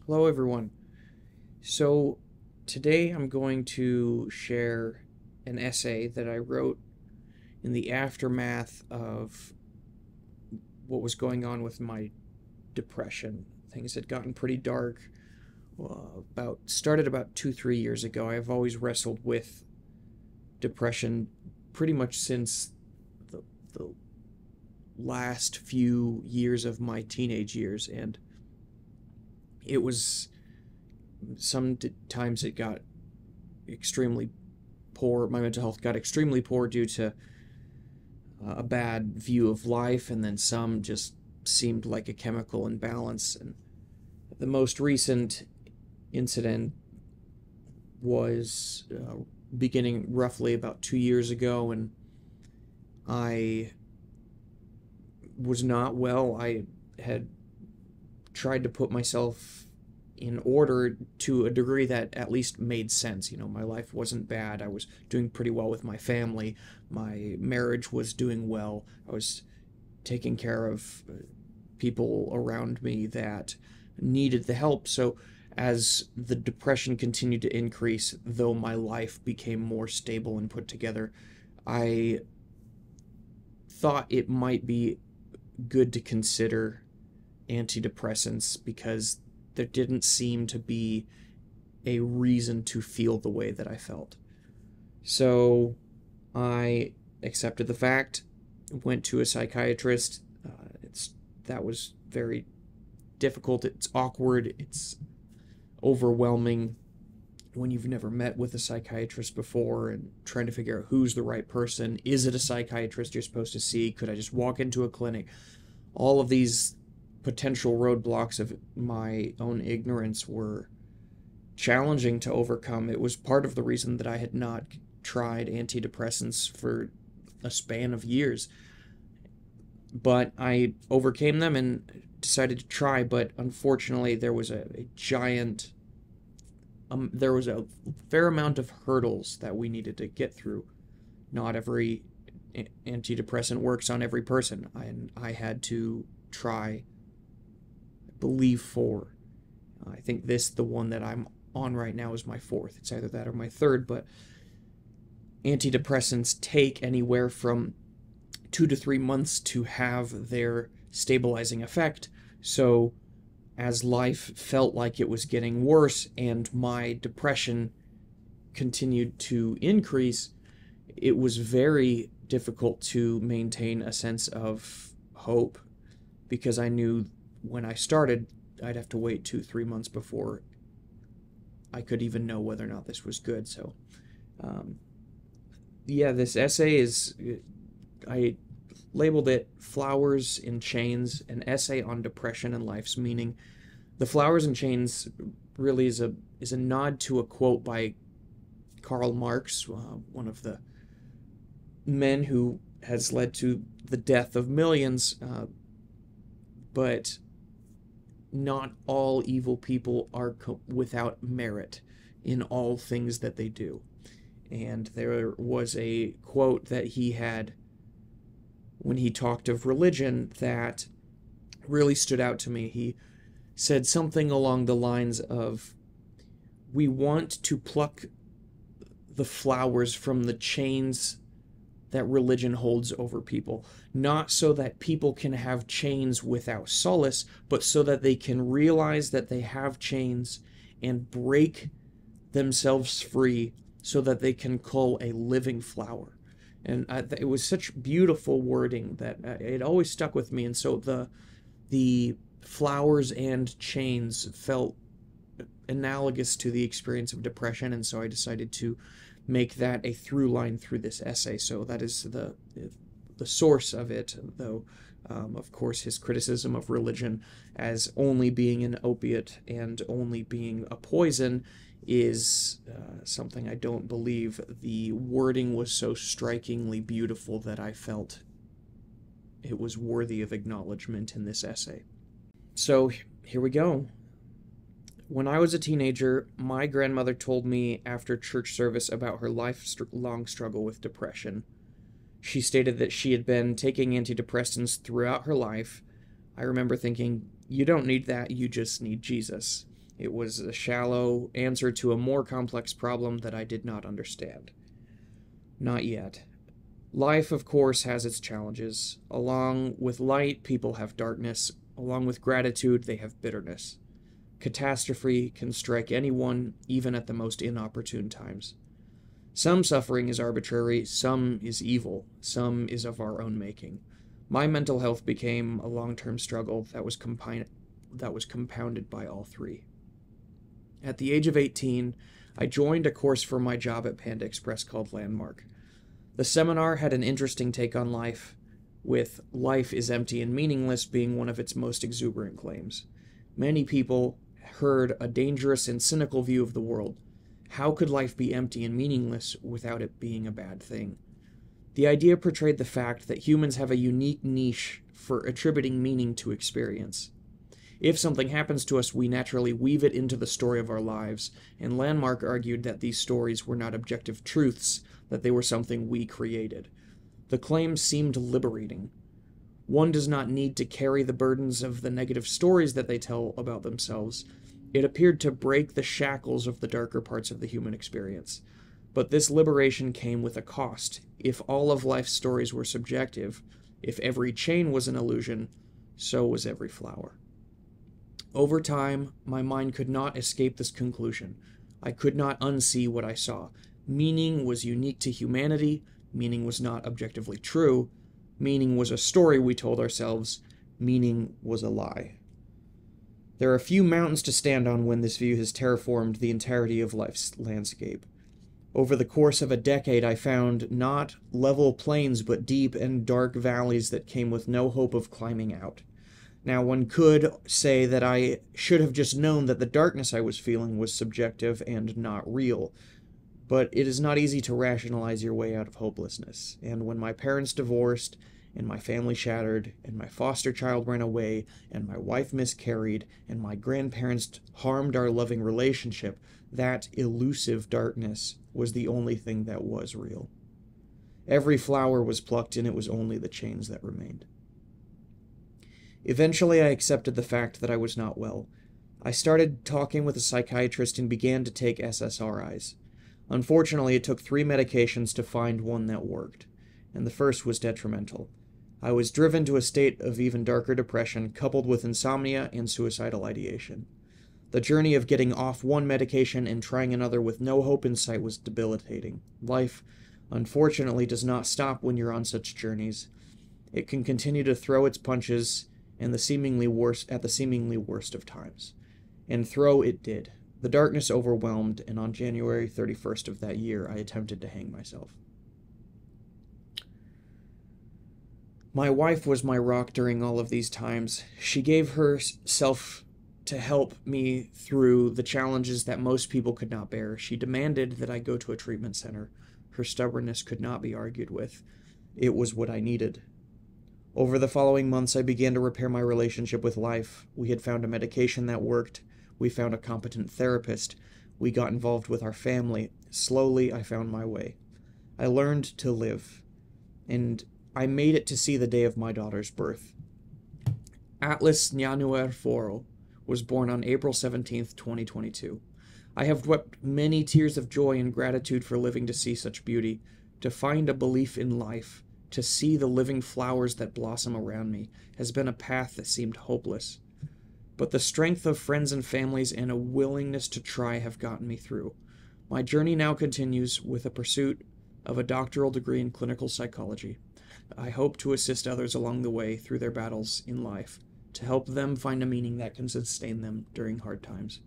Hello, everyone. So, today I'm going to share an essay that I wrote in the aftermath of what was going on with my depression. Things had gotten pretty dark. Started about 2-3 years ago. I've always wrestled with depression pretty much since the last few years of my teenage years, and it was sometimes it got extremely poor. My mental health got extremely poor due to a bad view of life, and then some just seemed like a chemical imbalance. And the most recent incident was beginning roughly about 2 years ago, and I was not well. I had tried to put myself in order to a degree that at least made sense. My life wasn't bad. I was doing pretty well with my family. My marriage was doing well. I was taking care of people around me that needed the help. So as the depression continued to increase, though my life became more stable and put together, I thought it might be good to consider antidepressants because there didn't seem to be a reason to feel the way that I felt. So I accepted the fact, went to a psychiatrist. That was very difficult. It's awkward. It's overwhelming when you've never met with a psychiatrist before and trying to figure out who's the right person. Is it a psychiatrist you're supposed to see? Could I just walk into a clinic? All of these potential roadblocks of my own ignorance were challenging to overcome. It was part of the reason that I had not tried antidepressants for a span of years. But I overcame them and decided to try, but unfortunately there was a fair amount of hurdles that we needed to get through. Not every antidepressant works on every person, and I had to try, I believe, 4. I think the one that I'm on right now, is my 4th. It's either that or my 3rd, but antidepressants take anywhere from 2 to 3 months to have their stabilizing effect. So as life felt like it was getting worse and my depression continued to increase, it was very difficult to maintain a sense of hope, because I knew when I started, I'd have to wait 2-3 months before I could even know whether or not this was good. So, this essay I labeled it Flowers in Chains, an essay on depression and life's meaning. The Flowers in Chains really is a nod to a quote by Karl Marx, one of the men who has led to the death of millions, but not all evil people are without merit in all things that they do. And there was a quote that he had when he talked of religion that really stood out to me. He said something along the lines of, we want to pluck the flowers from the chains that religion holds over people, not so that people can have chains without solace, but so that they can realize that they have chains and break themselves free so that they can cull a living flower. And it was such beautiful wording that it always stuck with me. And so the flowers and chains felt analogous to the experience of depression, and so I decided to make that a through line through this essay. So that is the source of it, though of course his criticism of religion as only being an opiate and only being a poison is something I don't believe. The wording was so strikingly beautiful that I felt it was worthy of acknowledgement in this essay. So here we go. When I was a teenager, my grandmother told me after church service about her lifelong struggle with depression. She stated that she had been taking antidepressants throughout her life. I remember thinking, you don't need that, you just need Jesus. It was a shallow answer to a more complex problem that I did not understand. Not yet. Life, of course, has its challenges. Along with light, people have darkness. Along with gratitude, they have bitterness. Catastrophe can strike anyone, even at the most inopportune times. Some suffering is arbitrary, some is evil, some is of our own making. My mental health became a long-term struggle that was compounded by all three. At the age of 18, I joined a course for my job at Panda Express called Landmark. The seminar had an interesting take on life, with life is empty and meaningless being one of its most exuberant claims. Many people heard a dangerous and cynical view of the world. How could life be empty and meaningless without it being a bad thing? The idea portrayed the fact that humans have a unique niche for attributing meaning to experience. If something happens to us, we naturally weave it into the story of our lives, and Landmark argued that these stories were not objective truths, that they were something we created. The claim seemed liberating. One does not need to carry the burdens of the negative stories that they tell about themselves. It appeared to break the shackles of the darker parts of the human experience. But this liberation came with a cost. If all of life's stories were subjective, if every chain was an illusion, so was every flower. Over time, my mind could not escape this conclusion. I could not unsee what I saw. Meaning was unique to humanity. Meaning was not objectively true. Meaning was a story we told ourselves. Meaning was a lie. There are a few mountains to stand on when this view has terraformed the entirety of life's landscape. Over the course of a decade, I found not level plains, but deep and dark valleys that came with no hope of climbing out. Now, one could say that I should have just known that the darkness I was feeling was subjective and not real, but it is not easy to rationalize your way out of hopelessness. And when my parents divorced, and my family shattered, and my foster child ran away, and my wife miscarried, and my grandparents harmed our loving relationship, that elusive darkness was the only thing that was real. Every flower was plucked, and it was only the chains that remained. Eventually, I accepted the fact that I was not well. I started talking with a psychiatrist and began to take SSRIs. Unfortunately, it took 3 medications to find one that worked, and the first was detrimental. I was driven to a state of even darker depression, coupled with insomnia and suicidal ideation. The journey of getting off one medication and trying another with no hope in sight was debilitating. Life, unfortunately, does not stop when you're on such journeys. It can continue to throw its punches at the seemingly worst of times. And throw it did. The darkness overwhelmed, and on January 31st of that year, I attempted to hang myself. My wife was my rock during all of these times. She gave herself to help me through the challenges that most people could not bear. She demanded that I go to a treatment center. Her stubbornness could not be argued with. It was what I needed. Over the following months, I began to repair my relationship with life. We had found a medication that worked. We found a competent therapist. We got involved with our family. Slowly, I found my way. I learned to live. And I made it to see the day of my daughter's birth. Atlas Nyanuer Foro was born on April 17th, 2022. I have wept many tears of joy and gratitude for living to see such beauty, to find a belief in life, to see the living flowers that blossom around me, has been a path that seemed hopeless. But the strength of friends and families and a willingness to try have gotten me through. My journey now continues with a pursuit of a doctoral degree in clinical psychology. I hope to assist others along the way through their battles in life, to help them find a meaning that can sustain them during hard times.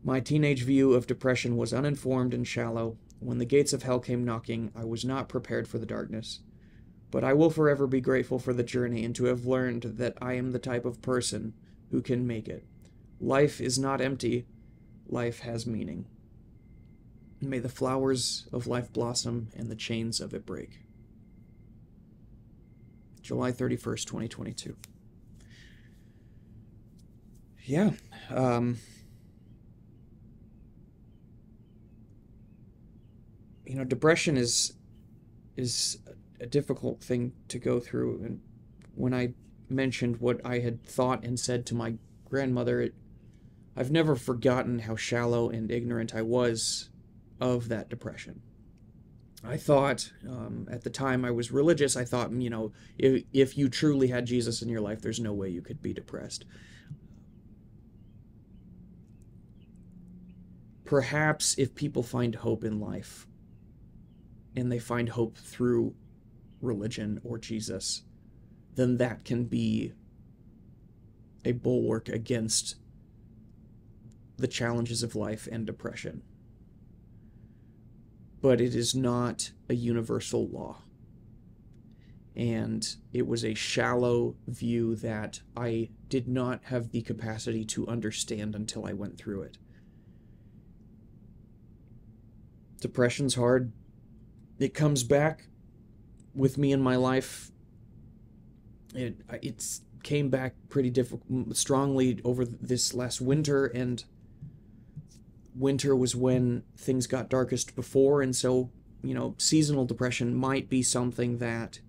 My teenage view of depression was uninformed and shallow. When the gates of hell came knocking, I was not prepared for the darkness. But I will forever be grateful for the journey and to have learned that I am the type of person who can make it. Life is not empty. Life has meaning. May the flowers of life blossom and the chains of it break. July 31st, 2022. Yeah. Depression is a difficult thing to go through. And when I mentioned what I had thought and said to my grandmother, I've never forgotten how shallow and ignorant I was of that depression. I thought, at the time I was religious, I thought, if you truly had Jesus in your life, there's no way you could be depressed. Perhaps if people find hope in life, and they find hope through religion or Jesus, then that can be a bulwark against the challenges of life and depression. But it is not a universal law. And it was a shallow view that I did not have the capacity to understand until I went through it. Depression's hard. It comes back with me in my life. It's came back pretty strongly over this last winter, and winter was when things got darkest before, and so, seasonal depression might be something that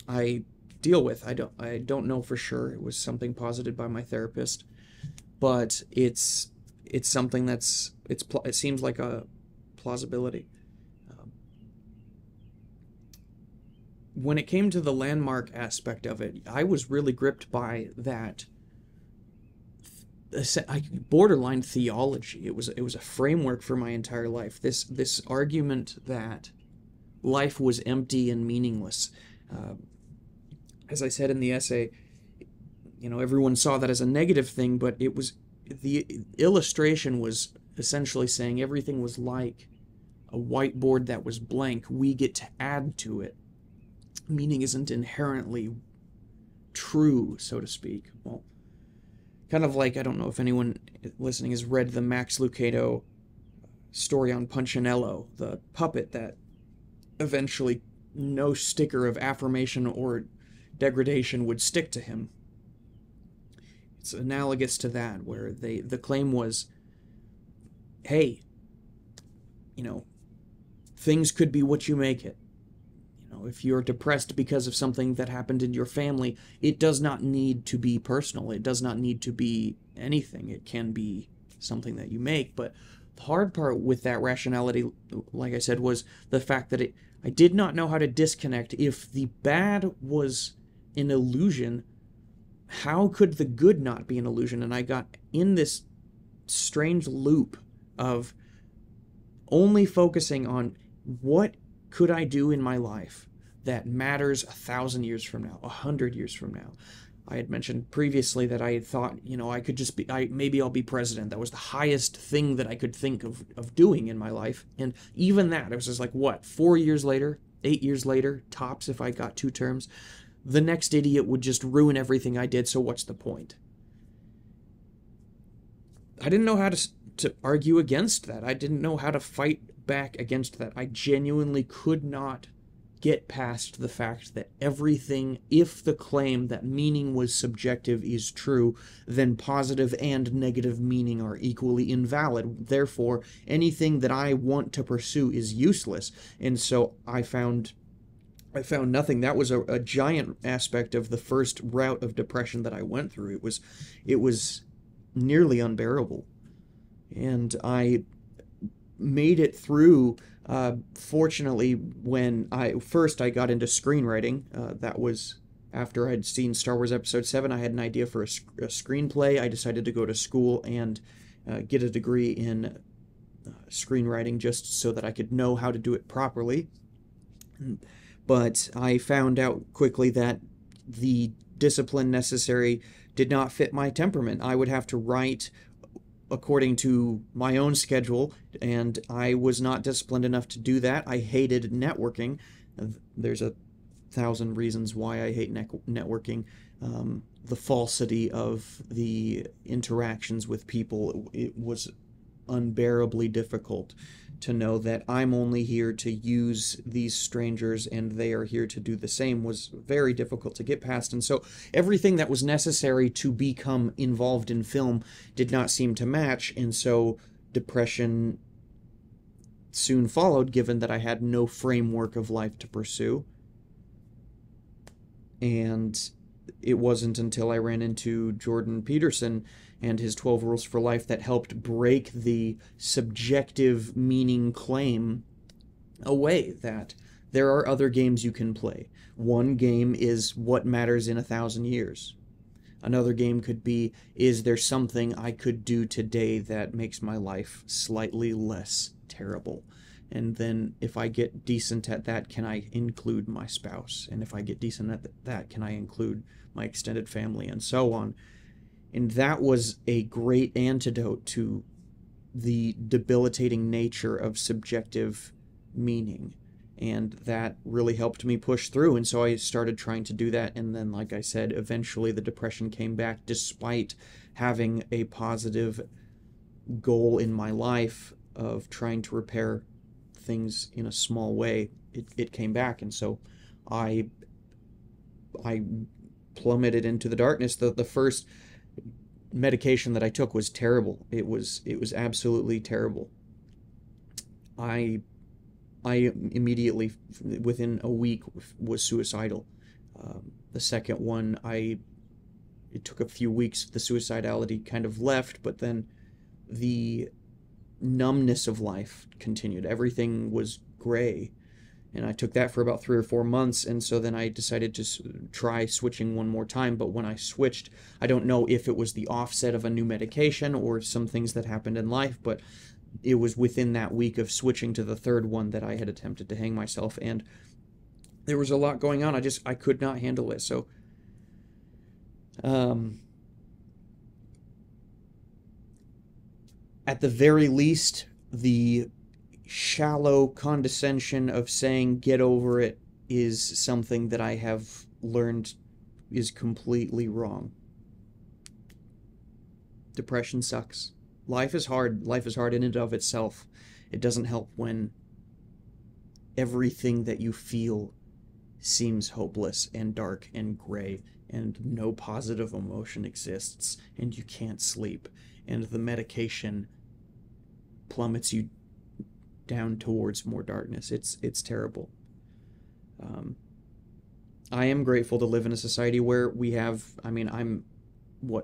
I deal with. I don't know for sure. It was something posited by my therapist, but it's something that's it seems like a plausibility. When it came to the landmark aspect of it, I was really gripped by that borderline theology. It was a framework for my entire life. This argument that life was empty and meaningless. As I said in the essay, everyone saw that as a negative thing, but the illustration was essentially saying everything was like a whiteboard that was blank. We get to add to it. Meaning isn't inherently true, so to speak. Well, kind of like, I don't know if anyone listening has read the Max Lucado story on Punchinello, the puppet that eventually no sticker of affirmation or degradation would stick to him. It's analogous to that, where the claim was, hey, things could be what you make it. If you're depressed because of something that happened in your family, it does not need to be personal. It does not need to be anything. It can be something that you make. But the hard part with that rationality, like I said, was the fact that I did not know how to disconnect. If the bad was an illusion, how could the good not be an illusion? And I got in this strange loop of only focusing on what could I do in my life that matters 1,000 years from now, 100 years from now. I had mentioned previously that I thought, I could just maybe I'll be president. That was the highest thing that I could think of doing in my life. And even that, it was just like, 4 years later, 8 years later, tops if I got 2 terms, the next idiot would just ruin everything I did, so what's the point? I didn't know how to argue against that. I didn't know how to fight back against that. I genuinely could not get past the fact that everything, if the claim that meaning was subjective is true, then positive and negative meaning are equally invalid. Therefore, anything that I want to pursue is useless. And so I found nothing. That was a giant aspect of the first route of depression that I went through. It was nearly unbearable. And I made it through, fortunately, when I got into screenwriting. That was after I'd seen Star Wars Episode 7. I had an idea for a screenplay. I decided to go to school and get a degree in screenwriting just so that I could know how to do it properly. But I found out quickly that the discipline necessary did not fit my temperament. I would have to write according to my own schedule, and I was not disciplined enough to do that. I hated networking. There's 1,000 reasons why I hate networking. The falsity of the interactions with people, it was unbearably difficult to know that I'm only here to use these strangers and they are here to do the same, was very difficult to get past. And so everything that was necessary to become involved in film did not seem to match, and so depression soon followed, given that I had no framework of life to pursue. And it wasn't until I ran into Jordan Peterson and his 12 Rules for Life that helped break the subjective meaning claim away, that there are other games you can play. One game is what matters in 1,000 years. Another game could be, is there something I could do today that makes my life slightly less terrible? And then if I get decent at that, can I include my spouse? And if I get decent at that, can I include my extended family, and so on? And that was a great antidote to the debilitating nature of subjective meaning. And that really helped me push through. And so I started trying to do that. And then, like I said, eventually the depression came back despite having a positive goal in my life of trying to repair things in a small way. It came back. And so I plummeted into the darkness. The first medication that I took was terrible. It was absolutely terrible. I immediately, within a week, was suicidal. The second one, it took a few weeks. The suicidality kind of left, but then the numbness of life continued. Everything was gray. And I took that for about 3 or 4 months, and so then I decided to try switching one more time. But when I switched, I don't know if it was the offset of a new medication or some things that happened in life, but it was within that week of switching to the third one that I had attempted to hang myself, and there was a lot going on. I could not handle it. So at the very least, the shallow condescension of saying get over it is something that I have learned is completely wrong. Depression sucks. Life is hard. Life is hard in and of itself. It doesn't help when everything that you feel seems hopeless and dark and gray, and no positive emotion exists, and you can't sleep, and the medication plummets you down towards more darkness. It's terrible. I am grateful to live in a society where we have, I'm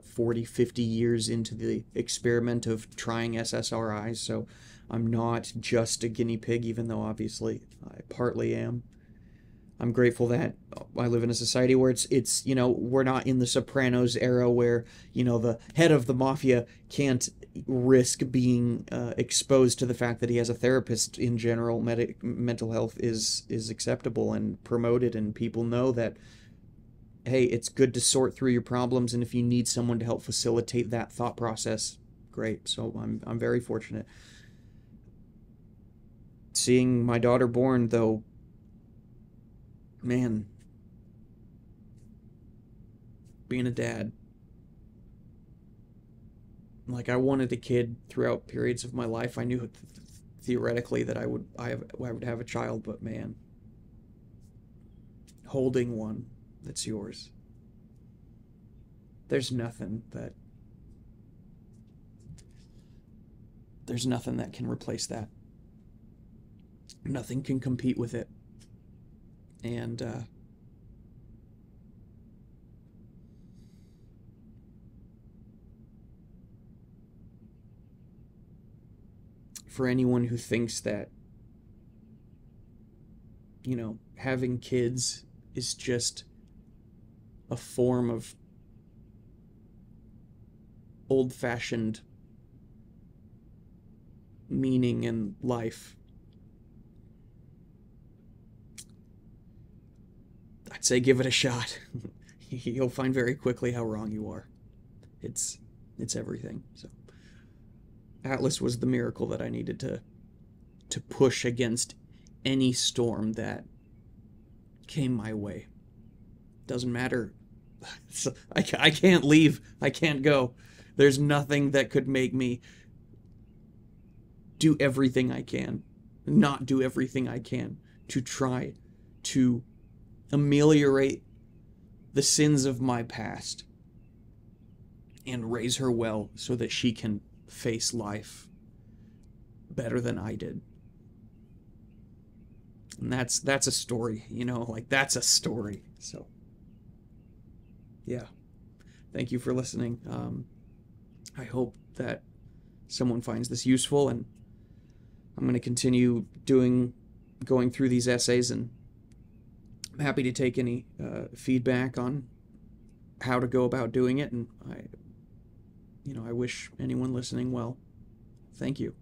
40, 50 years into the experiment of trying SSRIs, so I'm not just a guinea pig, even though obviously I partly am. I'm grateful that I live in a society where it's we're not in the Sopranos era where, the head of the mafia can't risk being exposed to the fact that he has a therapist. In general, mental health is acceptable and promoted, and people know that, hey, it's good to sort through your problems, and if you need someone to help facilitate that thought process, great. So I'm very fortunate. Seeing my daughter born, though, man, being a dad, like, I wanted a kid throughout periods of my life. I knew theoretically that I would have a child, but man, holding one that's yours, there's nothing that can replace that. Nothing can compete with it. And for anyone who thinks that, having kids is just a form of old-fashioned meaning in life, I'd say give it a shot. You'll find very quickly how wrong you are. It's everything. So Atlas was the miracle that I needed to push against any storm that came my way. Doesn't matter. I can't leave. I can't go. There's nothing that could make me do everything I can, not do everything I can to try to ameliorate the sins of my past and raise her well so that she can face life better than I did. And that's a story, that's a story. So Yeah. Thank you for listening. I hope that someone finds this useful, and I'm going to continue going through these essays, and I'm happy to take any feedback on how to go about doing it, and I wish anyone listening well. Thank you.